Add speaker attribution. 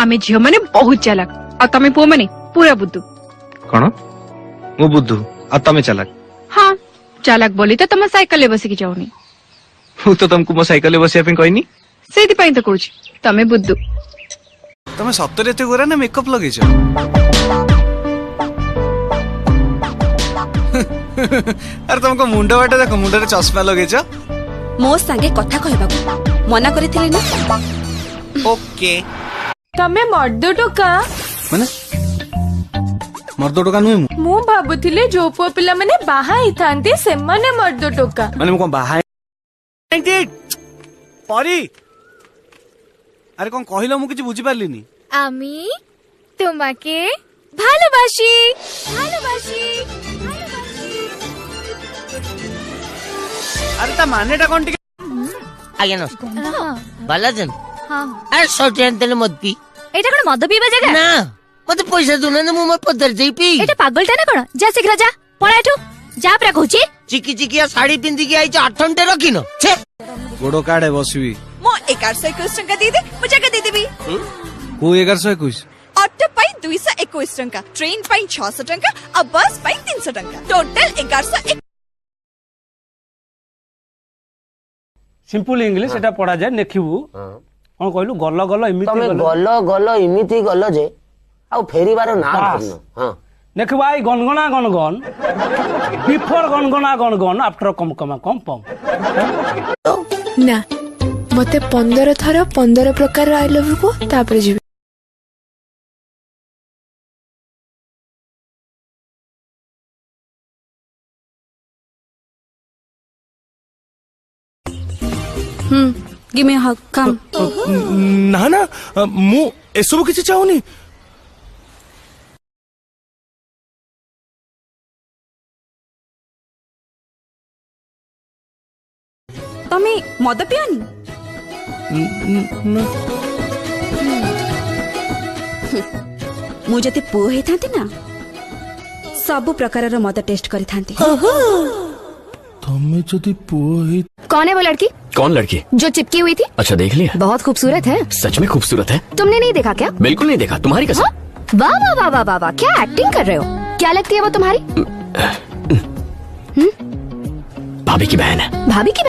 Speaker 1: आमे झियो माने बहुत चालाक और तमे पुओ माने पूरा बुद्धू।
Speaker 2: कौन मु बुद्धू आ तमे चालाक?
Speaker 1: हाँ चालाक बोली तो तुम साइकिल ले बसिकी जाओनी।
Speaker 2: मु तो तुमको मो साइकिल ले बसिया पे कहनी
Speaker 1: सेति पई तो कहूची तमे बुद्धू।
Speaker 3: तमे सप्तरे एते गोरा ना मेकअप लगेछ? अरे तुमको मुंड बाटे देखो मुंड रे चश्मा लगेछ।
Speaker 4: मो संगे कथा कहबाकू मना करिथिले ना।
Speaker 3: ओके
Speaker 5: तमे मर्द टोका
Speaker 3: माने मर्द टोका नुहे
Speaker 5: मु भाबुथिले जो पुओ पिला माने बाहा ही थांती से माने मर्द टोका
Speaker 3: माने मु कोन बाहा परी। अरे कोन कहिलो मु किछ बुझी पारलिनी।
Speaker 6: আমি তোমাকে ভালোবাসি ভালোবাসি
Speaker 3: अरे ता मानेटा कोन टिके
Speaker 7: आज्ञा नमस्कार भल अछन? अरे सटियान तेल मत पी।
Speaker 6: এটা কোন মদ পিবা জায়গা
Speaker 7: ना मत पैसा दुना ना मु पदर जाई पी।
Speaker 6: এটা পাগলটা না কোন যা শীঘ্র যা পড়া এঠু যা প্রা কହୁची
Speaker 7: चिकी चिकिया साड़ी पिंदी के आई 8 घंटे रखिनो छे
Speaker 3: गोडो काडे बसबी
Speaker 4: मो 1121 टंका दे दे मुझे का दे देबी।
Speaker 3: को 1121
Speaker 4: ऑटो पाई 221 टंका, ट्रेन पाई 600 टंका और बस पाई 300 टंका, टोटल 1101।
Speaker 8: सिंपल इंग्लिश एटा पढ़ा जाए नेखिबू कोन कहलु गल्ल गल्ल इमिति
Speaker 7: तमे गल्ल गल्ल इमिति गल्ल जे आ फेरीबार ना करनो। हां
Speaker 8: नेखिबा आई गनगना गनगन बिफोर गनगना गनगन आफ्टर कम कम कम पम
Speaker 5: ना मते 15 थर 15 प्रकार आई लव यू को तापर जीव
Speaker 4: गिव मी अ हग कम।
Speaker 3: ना ना मु एसबु किछ चाहुनी।
Speaker 4: तमे मद पियानी? मु जते पुओ हे थांती ना सब प्रकार रो मद टेस्ट करी थांती।
Speaker 3: तमे जदी पुओ हे
Speaker 6: कौन है वो लड़की?
Speaker 9: कौन लड़की?
Speaker 6: जो चिपकी हुई थी।
Speaker 9: अच्छा देख लिया?
Speaker 6: बहुत खूबसूरत है।
Speaker 9: सच में खूबसूरत है?
Speaker 6: तुमने नहीं देखा क्या?
Speaker 9: बिल्कुल नहीं देखा। तुम्हारी कसम।
Speaker 6: वाह वाह वाह वाह वाह वाह क्या एक्टिंग कर रहे हो। क्या लगती है वो तुम्हारी?
Speaker 9: भाभी की बहन है।
Speaker 6: भाभी की